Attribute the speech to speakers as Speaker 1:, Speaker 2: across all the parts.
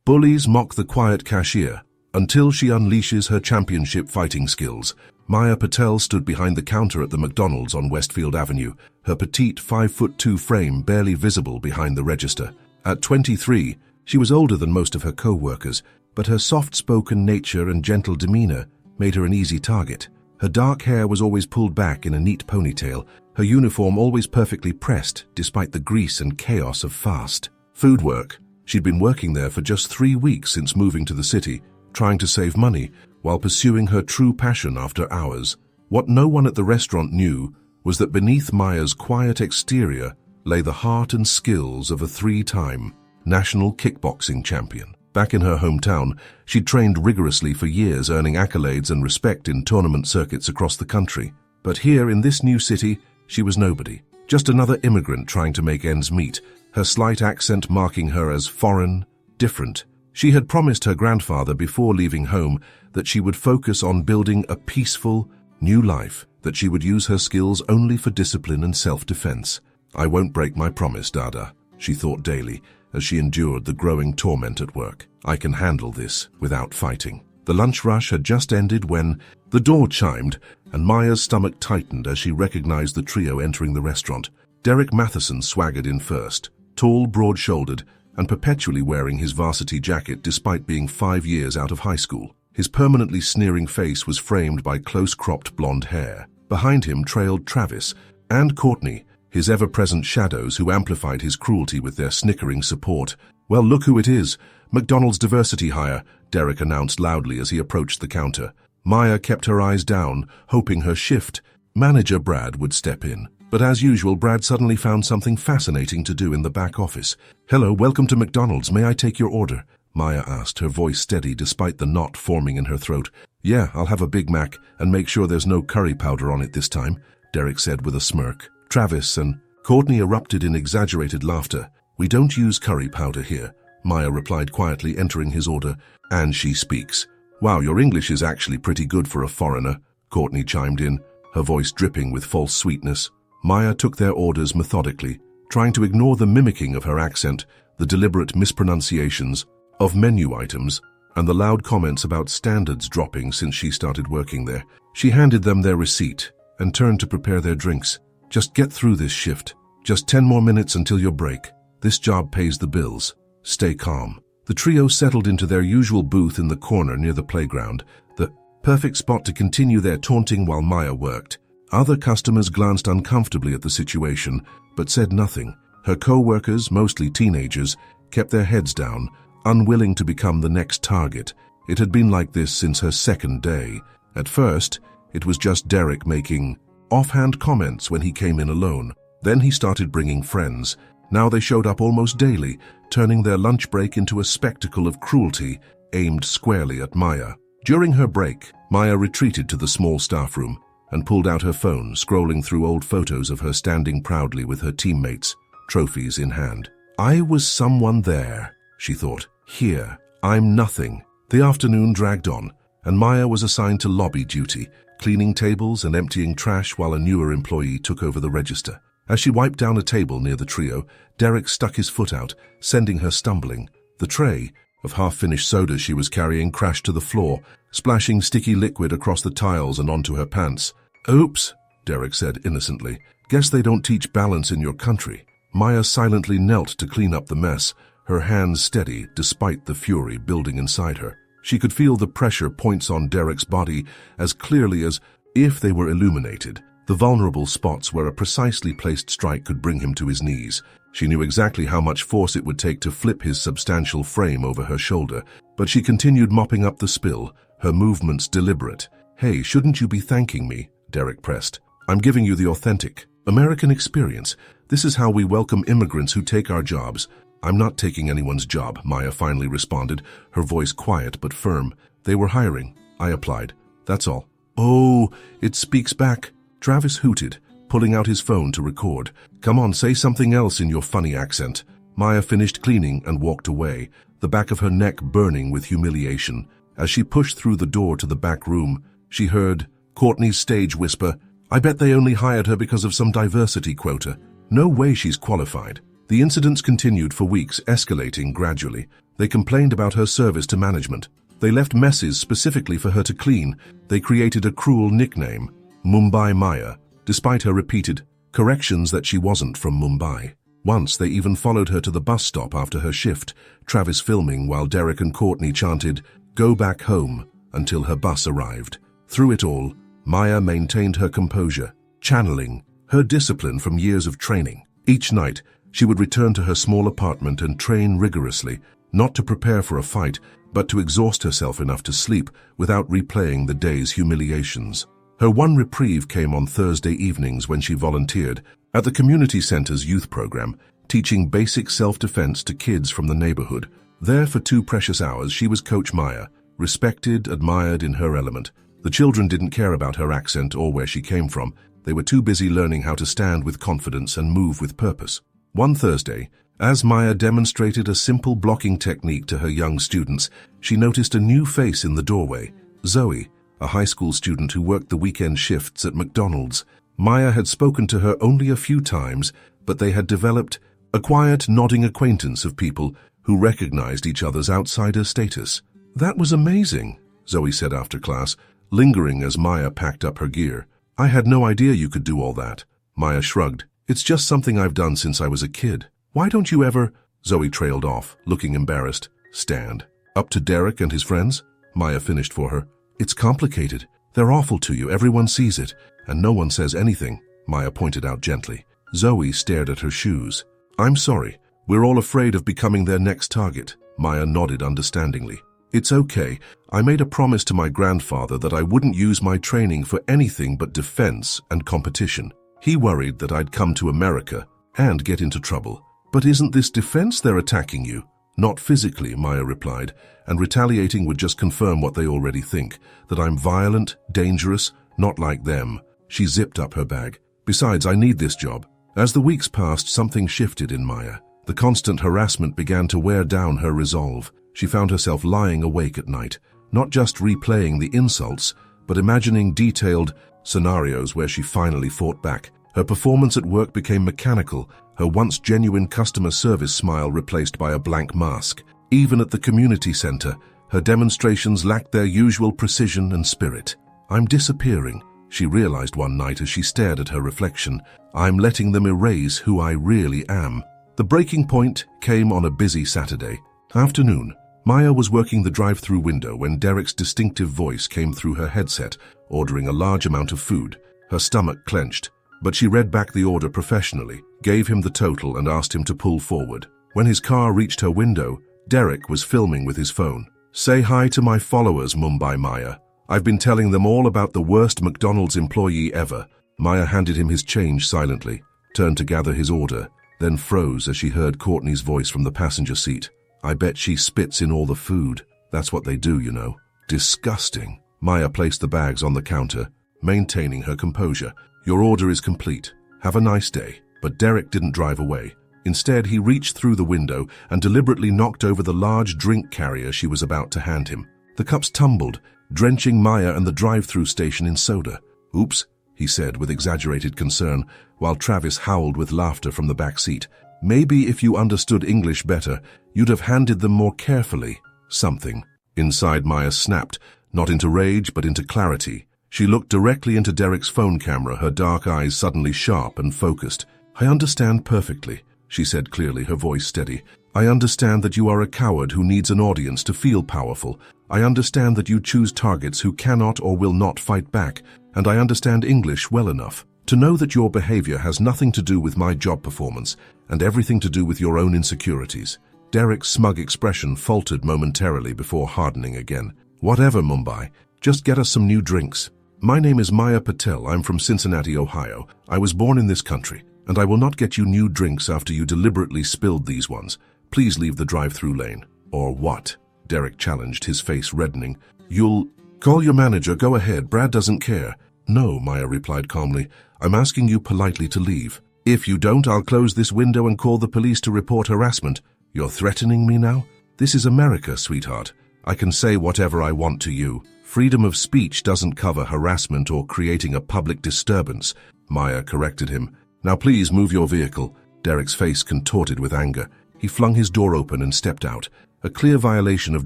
Speaker 1: Bullies mock the quiet cashier until she unleashes her championship fighting skills. Maya Patel stood behind the counter at the McDonald's on Westfield Avenue, her petite 5'2" frame barely visible behind the register. At 23, she was older than most of her co-workers, but her soft-spoken nature and gentle demeanor made her an easy target. Her dark hair was always pulled back in a neat ponytail, her uniform always perfectly pressed despite the grease and chaos of fast food work. She'd been working there for just 3 weeks since moving to the city, trying to save money while pursuing her true passion after hours. What no one at the restaurant knew was that beneath Maya's quiet exterior lay the heart and skills of a 3-time national kickboxing champion. Back in her hometown, she'd trained rigorously for years, earning accolades and respect in tournament circuits across the country. But here in this new city, she was nobody, just another immigrant trying to make ends meet, her slight accent marking her as foreign, different. She had promised her grandfather before leaving home that she would focus on building a peaceful, new life, that she would use her skills only for discipline and self-defense. "I won't break my promise, Dada," she thought daily as she endured the growing torment at work. "I can handle this without fighting." The lunch rush had just ended when the door chimed, and Maya's stomach tightened as she recognized the trio entering the restaurant. Derek Matheson swaggered in first, tall, broad-shouldered, and perpetually wearing his varsity jacket despite being 5 years out of high school. His permanently sneering face was framed by close-cropped blonde hair. Behind him trailed Travis and Courtney, his ever-present shadows who amplified his cruelty with their snickering support. "Well, look who it is. McDonald's diversity hire," Derek announced loudly as he approached the counter. Maya kept her eyes down, hoping her shift manager Brad would step in. But as usual, Brad suddenly found something fascinating to do in the back office. "Hello, welcome to McDonald's. May I take your order?" Maya asked, her voice steady despite the knot forming in her throat. "Yeah, I'll have a Big Mac, and make sure there's no curry powder on it this time," Derek said with a smirk. Travis and Courtney erupted in exaggerated laughter. "We don't use curry powder here," Maya replied quietly, entering his order. "And she speaks." "Wow, your English is actually pretty good for a foreigner," Courtney chimed in, her voice dripping with false sweetness. Maya took their orders methodically, trying to ignore the mimicking of her accent, the deliberate mispronunciations of menu items, and the loud comments about standards dropping since she started working there. She handed them their receipt and turned to prepare their drinks. "Just get through this shift. Just 10 more minutes until your break. This job pays the bills. Stay calm." The trio settled into their usual booth in the corner near the playground, the perfect spot to continue their taunting while Maya worked. Other customers glanced uncomfortably at the situation, but said nothing. Her co-workers, mostly teenagers, kept their heads down, unwilling to become the next target. It had been like this since her second day. At first, it was just Derek making offhand comments when he came in alone. Then he started bringing friends. Now they showed up almost daily, turning their lunch break into a spectacle of cruelty aimed squarely at Maya. During her break, Maya retreated to the small staff room and pulled out her phone, scrolling through old photos of her standing proudly with her teammates, trophies in hand. "I was someone there," she thought. "Here, I'm nothing." The afternoon dragged on, and Maya was assigned to lobby duty, cleaning tables and emptying trash while a newer employee took over the register. As she wiped down a table near the trio, Derek stuck his foot out, sending her stumbling. The tray of half-finished sodas she was carrying crashed to the floor, splashing sticky liquid across the tiles and onto her pants. "Oops," Derek said innocently. "Guess they don't teach balance in your country." Maya silently knelt to clean up the mess, her hands steady despite the fury building inside her. She could feel the pressure points on Derek's body as clearly as if they were illuminated, the vulnerable spots where a precisely placed strike could bring him to his knees. She knew exactly how much force it would take to flip his substantial frame over her shoulder, but she continued mopping up the spill, her movements deliberate. "Hey, shouldn't you be thanking me?" Derek pressed. "I'm giving you the authentic American experience. This is how we welcome immigrants who take our jobs." "I'm not taking anyone's job," Maya finally responded, her voice quiet but firm. "They were hiring. I applied. That's all." "Oh, it speaks back," Travis hooted, pulling out his phone to record. "Come on, say something else in your funny accent." Maya finished cleaning and walked away, the back of her neck burning with humiliation. As she pushed through the door to the back room, she heard Courtney's stage whisper, "I bet they only hired her because of some diversity quota. No way she's qualified." The incidents continued for weeks, escalating gradually. They complained about her service to management. They left messes specifically for her to clean. They created a cruel nickname, Mumbai Maya, despite her repeated corrections that she wasn't from Mumbai. Once they even followed her to the bus stop after her shift, Travis filming while Derek and Courtney chanted, "Go back home," until her bus arrived. Through it all, Maya maintained her composure, channeling her discipline from years of training. Each night, she would return to her small apartment and train rigorously, not to prepare for a fight, but to exhaust herself enough to sleep without replaying the day's humiliations. Her one reprieve came on Thursday evenings when she volunteered at the community center's youth program, teaching basic self-defense to kids from the neighborhood. There for 2 precious hours, she was Coach Maya, respected, admired in her element. The children didn't care about her accent or where she came from. They were too busy learning how to stand with confidence and move with purpose. One Thursday, as Maya demonstrated a simple blocking technique to her young students, she noticed a new face in the doorway, Zoe, a high school student who worked the weekend shifts at McDonald's. Maya had spoken to her only a few times, but they had developed a quiet, nodding acquaintance of people who recognized each other's outsider status. "That was amazing," Zoe said after class, lingering as Maya packed up her gear. "I had no idea you could do all that." Maya shrugged. "It's just something I've done since I was a kid." "Why don't you ever—" Zoe trailed off, looking embarrassed. "Stand up to Derek and his friends?" Maya finished for her. "It's complicated. They're awful to you, everyone sees it, and no one says anything," Maya pointed out gently. Zoe stared at her shoes. "I'm sorry. We're all afraid of becoming their next target." Maya nodded understandingly. "It's okay. I made a promise to my grandfather that I wouldn't use my training for anything but defense and competition. He worried that I'd come to America and get into trouble." "But isn't this defense they're attacking you?" "Not physically," Maya replied, "and retaliating would just confirm what they already think, that I'm violent, dangerous, not like them." She zipped up her bag. "Besides, I need this job." As the weeks passed, something shifted in Maya. The constant harassment began to wear down her resolve. She found herself lying awake at night, not just replaying the insults, but imagining detailed scenarios where she finally fought back. Her performance at work became mechanical, her once genuine customer service smile replaced by a blank mask. Even at the community center, her demonstrations lacked their usual precision and spirit. "I'm disappearing," she realized one night as she stared at her reflection. "I'm letting them erase who I really am." The breaking point came on a busy Saturday afternoon. Maya was working the drive-through window when Derek's distinctive voice came through her headset, ordering a large amount of food. Her stomach clenched, but she read back the order professionally, gave him the total and asked him to pull forward. When his car reached her window, Derek was filming with his phone. "Say hi to my followers, Mumbai Maya. I've been telling them all about the worst McDonald's employee ever." Maya handed him his change silently, turned to gather his order, then froze as she heard Courtney's voice from the passenger seat. "I bet she spits in all the food. That's what they do, you know." "Disgusting." Maya placed the bags on the counter, maintaining her composure. "Your order is complete. Have a nice day." But Derek didn't drive away. Instead, he reached through the window and deliberately knocked over the large drink carrier she was about to hand him. The cups tumbled, drenching Maya and the drive-through station in soda. "Oops," he said with exaggerated concern, while Travis howled with laughter from the back seat. "Maybe if you understood English better, you'd have handed them more carefully." Something inside Maya snapped, not into rage but into clarity. She looked directly into Derek's phone camera, her dark eyes suddenly sharp and focused. "I understand perfectly," she said clearly, her voice steady. "I understand that you are a coward who needs an audience to feel powerful. I understand that you choose targets who cannot or will not fight back, and I understand English well enough to know that your behavior has nothing to do with my job performance and everything to do with your own insecurities." Derek's smug expression faltered momentarily before hardening again. "Whatever, Mumbai. Just get us some new drinks. My name is Maya Patel. I'm from Cincinnati, Ohio. I was born in this country, and I will not get you new drinks after you deliberately spilled these ones. Please leave the drive-through lane." "Or what?" Derek challenged, his face reddening. "You'll call your manager. Go ahead. Brad doesn't care." "No," Maya replied calmly. "I'm asking you politely to leave. If you don't, I'll close this window and call the police to report harassment." "You're threatening me now?" "This is America, sweetheart. I can say whatever I want to you. Freedom of speech doesn't cover harassment or creating a public disturbance." Maya corrected him. "Now please move your vehicle." Derek's face contorted with anger. He flung his door open and stepped out. a clear violation of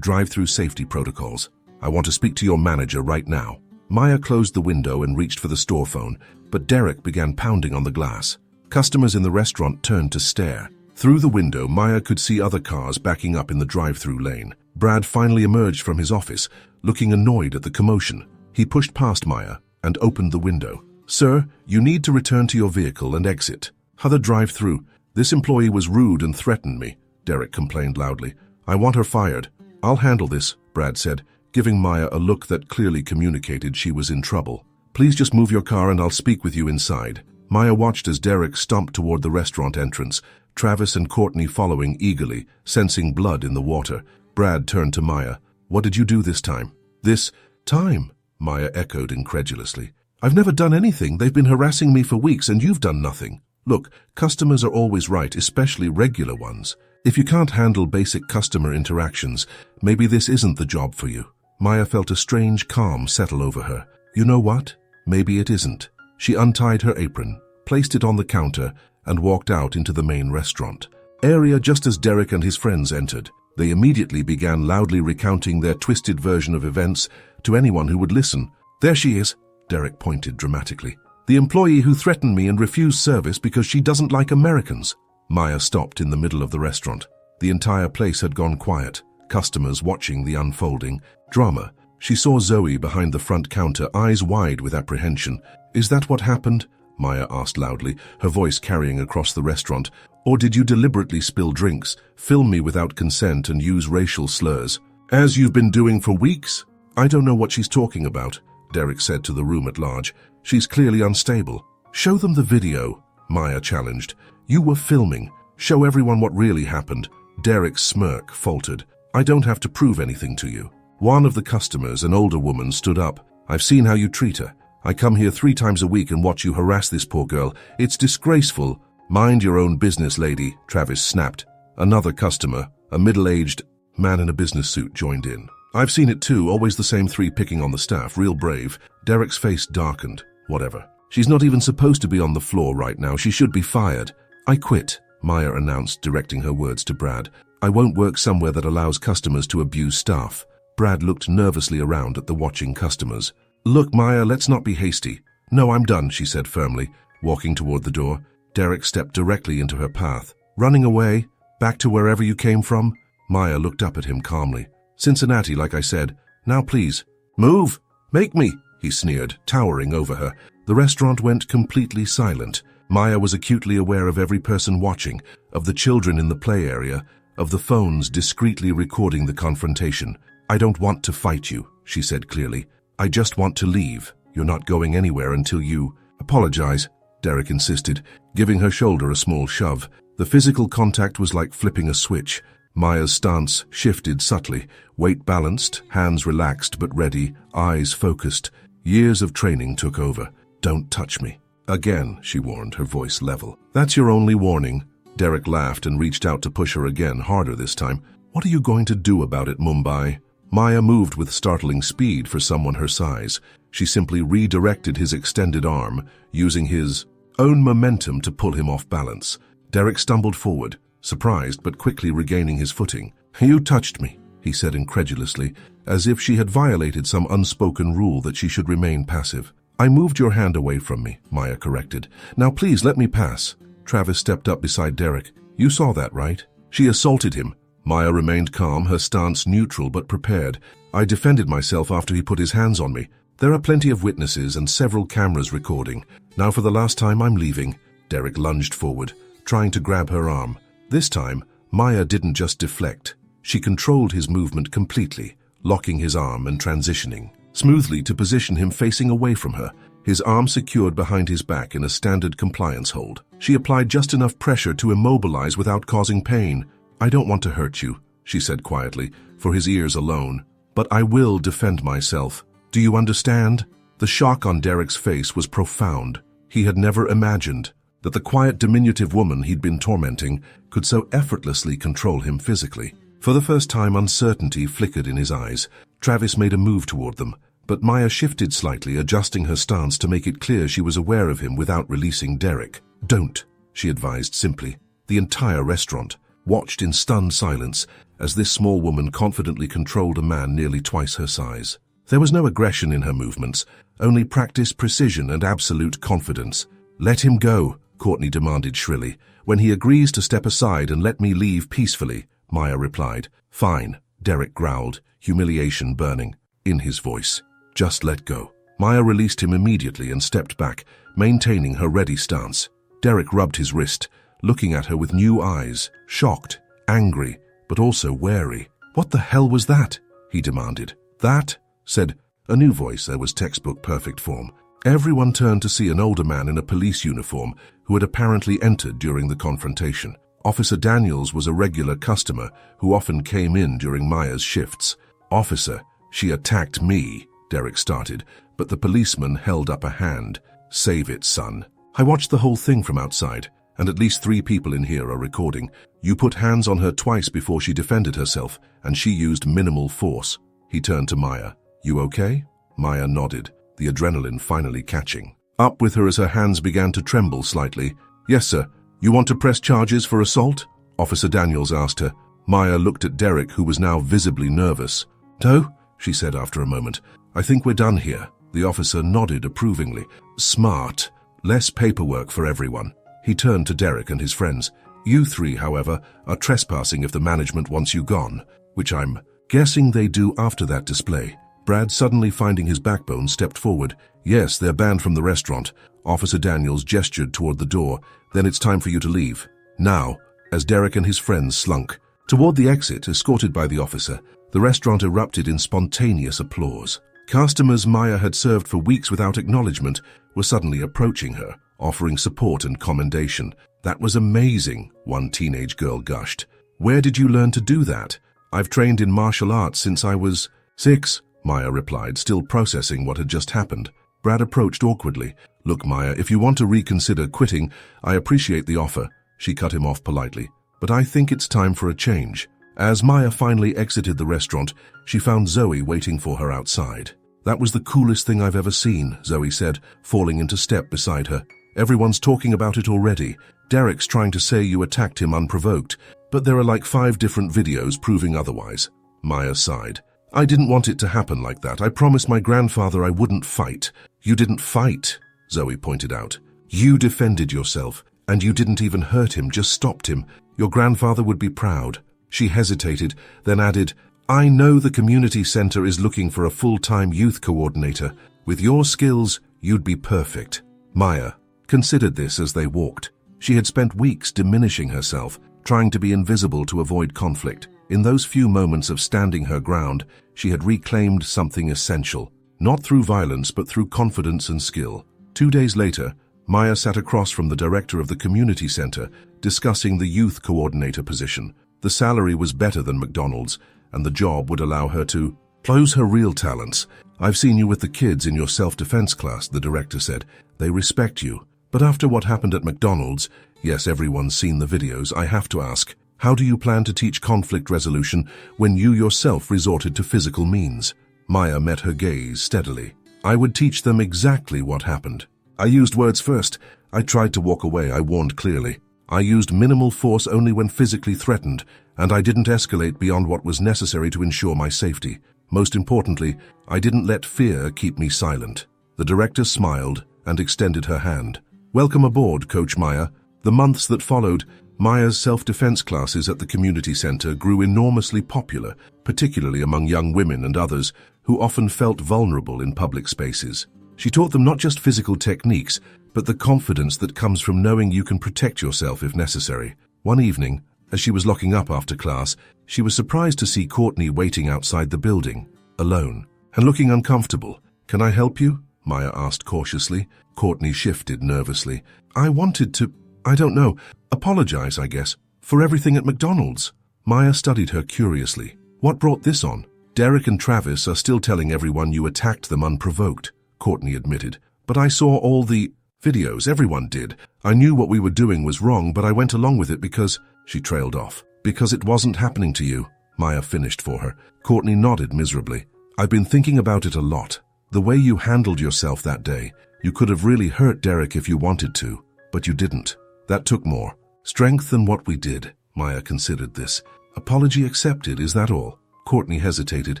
Speaker 1: drive-through safety protocols. I want to speak to your manager right now. Maya closed the window and reached for the store phone, but Derek began pounding on the glass. Customers in the restaurant turned to stare. Through the window, Maya could see other cars backing up in the drive-through lane. Brad finally emerged from his office, looking annoyed at the commotion. He pushed past Maya and opened the window. Sir, you need to return to your vehicle and exit. Other drive-through. This employee was rude and threatened me, Derek complained loudly. I want her fired. I'll handle this, Brad said, giving Maya a look that clearly communicated she was in trouble. Please just move your car and I'll speak with you inside. Maya watched as Derek stomped toward the restaurant entrance, Travis and Courtney following eagerly, sensing blood in the water. Brad turned to Maya. What did you do this time? This time? Maya echoed incredulously. I've never done anything. They've been harassing me for weeks and you've done nothing. Look, customers are always right, especially regular ones. If you can't handle basic customer interactions, maybe this isn't the job for you. Maya felt a strange calm settle over her. You know what? Maybe it isn't. She untied her apron, placed it on the counter, and walked out into the main restaurant area just as Derek and his friends entered. They immediately began loudly recounting their twisted version of events to anyone who would listen. There she is, Derek pointed dramatically. The employee who threatened me and refused service because she doesn't like Americans. Maya stopped in the middle of the restaurant. The entire place had gone quiet, customers watching the unfolding drama. She saw Zoe behind the front counter, eyes wide with apprehension. Is that what happened? Maya asked loudly, her voice carrying across the restaurant. Or did you deliberately spill drinks, film me without consent and use racial slurs? As you've been doing for weeks? I don't know what she's talking about, Derek said to the room at large. She's clearly unstable. Show them the video, Maya challenged. You were filming. Show everyone what really happened. Derek's smirk faltered. I don't have to prove anything to you. One of the customers, an older woman, stood up. I've seen how you treat her. I come here 3 times a week and watch you harass this poor girl. It's disgraceful. Mind your own business, lady, Travis snapped. Another customer, a middle-aged man in a business suit, joined in. I've seen it too, always the same 3 picking on the staff, real brave. Derek's face darkened. Whatever. She's not even supposed to be on the floor right now. She should be fired. I quit, Maya announced, directing her words to Brad. I won't work somewhere that allows customers to abuse staff. Brad looked nervously around at the watching customers. Look, Maya, let's not be hasty. No, I'm done, she said firmly, walking toward the door. Derek stepped directly into her path. Running away? Back to wherever you came from? Maya looked up at him calmly. Cincinnati, like I said. Now please. Move! Make me! He sneered, towering over her. The restaurant went completely silent. Maya was acutely aware of every person watching, of the children in the play area, of the phones discreetly recording the confrontation. I don't want to fight you, she said clearly. I just want to leave. You're not going anywhere until you apologize, Derek insisted, giving her shoulder a small shove. The physical contact was like flipping a switch. Maya's stance shifted subtly, weight balanced, hands relaxed but ready, eyes focused. Years of training took over. Don't touch me. Again, she warned, her voice level. That's your only warning. Derek laughed and reached out to push her again, harder this time. What are you going to do about it, Mumbai? Maya moved with startling speed for someone her size. She simply redirected his extended arm, using his own momentum to pull him off balance. Derek stumbled forward, surprised but quickly regaining his footing. You touched me, he said incredulously, as if she had violated some unspoken rule that she should remain passive. I moved your hand away from me, Maya corrected. Now please let me pass. Travis stepped up beside Derek. You saw that, right? She assaulted him. Maya remained calm, her stance neutral but prepared. I defended myself after he put his hands on me. There are plenty of witnesses and several cameras recording. Now for the last time, I'm leaving. Derek lunged forward, trying to grab her arm. This time, Maya didn't just deflect. She controlled his movement completely, locking his arm and transitioning smoothly to position him facing away from her, his arm secured behind his back in a standard compliance hold. She applied just enough pressure to immobilize without causing pain. I don't want to hurt you, she said quietly, for his ears alone. But I will defend myself. Do you understand? The shock on Derek's face was profound. He had never imagined that the quiet, diminutive woman he'd been tormenting could so effortlessly control him physically. For the first time, uncertainty flickered in his eyes. Travis made a move toward them, but Maya shifted slightly, adjusting her stance to make it clear she was aware of him without releasing Derek. Don't, she advised simply. The entire restaurant watched in stunned silence as this small woman confidently controlled a man nearly twice her size. There was no aggression in her movements, only practiced precision and absolute confidence. "Let him go," Courtney demanded shrilly. "When he agrees to step aside and let me leave peacefully," Maya replied. "Fine," Derek growled, humiliation burning in his voice. "Just let go." Maya released him immediately and stepped back, maintaining her ready stance. Derek rubbed his wrist, looking at her with new eyes, shocked, angry, but also wary. "What the hell was that?" he demanded. "That," said a new voice. There was textbook perfect form. Everyone turned to see an older man in a police uniform who had apparently entered during the confrontation. Officer Daniels was a regular customer who often came in during Maya's shifts. "Officer, she attacked me," Derek started, but the policeman held up a hand. "Save it, son. I watched the whole thing from outside, and at least 3 people in here are recording. You put hands on her twice before she defended herself, and she used minimal force." He turned to Maya. "You okay?" Maya nodded, the adrenaline finally catching up with her as her hands began to tremble slightly. "Yes, sir. You want to press charges for assault?" Officer Daniels asked her. Maya looked at Derek, who was now visibly nervous. "No," she said after a moment. "I think we're done here." The officer nodded approvingly. "Smart. Less paperwork for everyone." He turned to Derek and his friends. "You 3, however, are trespassing if the management wants you gone, which I'm guessing they do after that display." Brad, suddenly finding his backbone, stepped forward. "Yes, they're banned from the restaurant." Officer Daniels gestured toward the door. "Then it's time for you to leave. Now," as Derek and his friends slunk toward the exit, escorted by the officer, the restaurant erupted in spontaneous applause. Customers Maya had served for weeks without acknowledgement were suddenly approaching her, offering support and commendation. "That was amazing," one teenage girl gushed. "Where did you learn to do that?" "I've trained in martial arts since I was 6, Maya replied, still processing what had just happened. Brad approached awkwardly. "Look, Maya, if you want to reconsider quitting, I appreciate the offer." She cut him off politely. "But I think it's time for a change." As Maya finally exited the restaurant, she found Zoe waiting for her outside. "That was the coolest thing I've ever seen," Zoe said, falling into step beside her. "Everyone's talking about it already. Derek's trying to say you attacked him unprovoked, but there are like 5 different videos proving otherwise." Maya sighed. "I didn't want it to happen like that. I promised my grandfather I wouldn't fight." "You didn't fight," Zoe pointed out. "You defended yourself, and you didn't even hurt him, just stopped him. Your grandfather would be proud." She hesitated, then added, "I know the community center is looking for a full-time youth coordinator. With your skills, you'd be perfect." Maya considered this as they walked. She had spent weeks diminishing herself, trying to be invisible to avoid conflict. In those few moments of standing her ground, she had reclaimed something essential, not through violence but through confidence and skill. 2 days later, Maya sat across from the director of the community center, discussing the youth coordinator position. The salary was better than McDonald's, and the job would allow her to close her real talents. "I've seen you with the kids in your self-defense class," the director said. "They respect you. But after what happened at McDonald's, yes, everyone's seen the videos, I have to ask, how do you plan to teach conflict resolution when you yourself resorted to physical means?" Maya met her gaze steadily. "I would teach them exactly what happened. I used words first. I tried to walk away, I warned clearly. I used minimal force only when physically threatened, and I didn't escalate beyond what was necessary to ensure my safety. Most importantly, I didn't let fear keep me silent." The director smiled and extended her hand. "Welcome aboard, Coach Maya." The months that followed, Maya's self-defense classes at the community center grew enormously popular, particularly among young women and others who often felt vulnerable in public spaces. She taught them not just physical techniques, but the confidence that comes from knowing you can protect yourself if necessary. One evening, as she was locking up after class, she was surprised to see Courtney waiting outside the building, alone, and looking uncomfortable. "Can I help you?" Maya asked cautiously. Courtney shifted nervously. "I wanted to, I don't know, apologize, I guess, for everything at McDonald's." Maya studied her curiously. "What brought this on?" "Derek and Travis are still telling everyone you attacked them unprovoked," Courtney admitted. "But I saw all the videos, everyone did. I knew what we were doing was wrong, but I went along with it because—" She trailed off. "Because it wasn't happening to you," Maya finished for her. Courtney nodded miserably. "I've been thinking about it a lot. The way you handled yourself that day. You could have really hurt Derek if you wanted to, but you didn't. That took more strength than what we did." Maya considered this. Apology accepted, is that all? Courtney hesitated.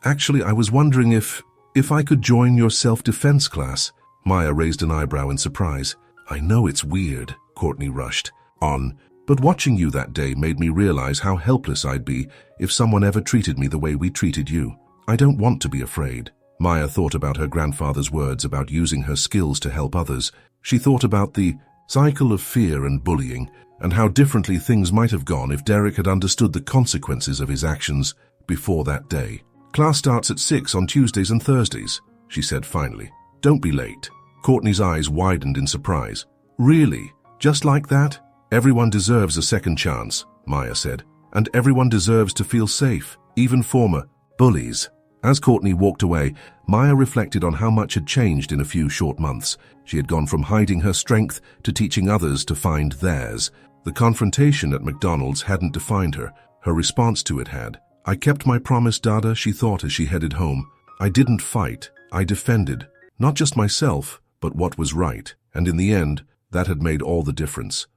Speaker 1: Actually, I was wondering if I could join your self-defense class. Maya raised an eyebrow in surprise. I know it's weird, Courtney rushed on, but watching you that day made me realize how helpless I'd be if someone ever treated me the way we treated you. I don't want to be afraid. Maya thought about her grandfather's words about using her skills to help others. She thought about the cycle of fear and bullying, and how differently things might have gone if Derek had understood the consequences of his actions before that day. Class starts at 6 on Tuesdays and Thursdays, she said finally. Don't be late. Courtney's eyes widened in surprise. Really? Just like that? Everyone deserves a second chance, Maya said, and everyone deserves to feel safe, even former bullies. As Courtney walked away, Maya reflected on how much had changed in a few short months. She had gone from hiding her strength to teaching others to find theirs. The confrontation at McDonald's hadn't defined her. Her response to it had. I kept my promise, Dada, she thought as she headed home. I didn't fight. I defended. Not just myself, but what was right. And in the end, that had made all the difference.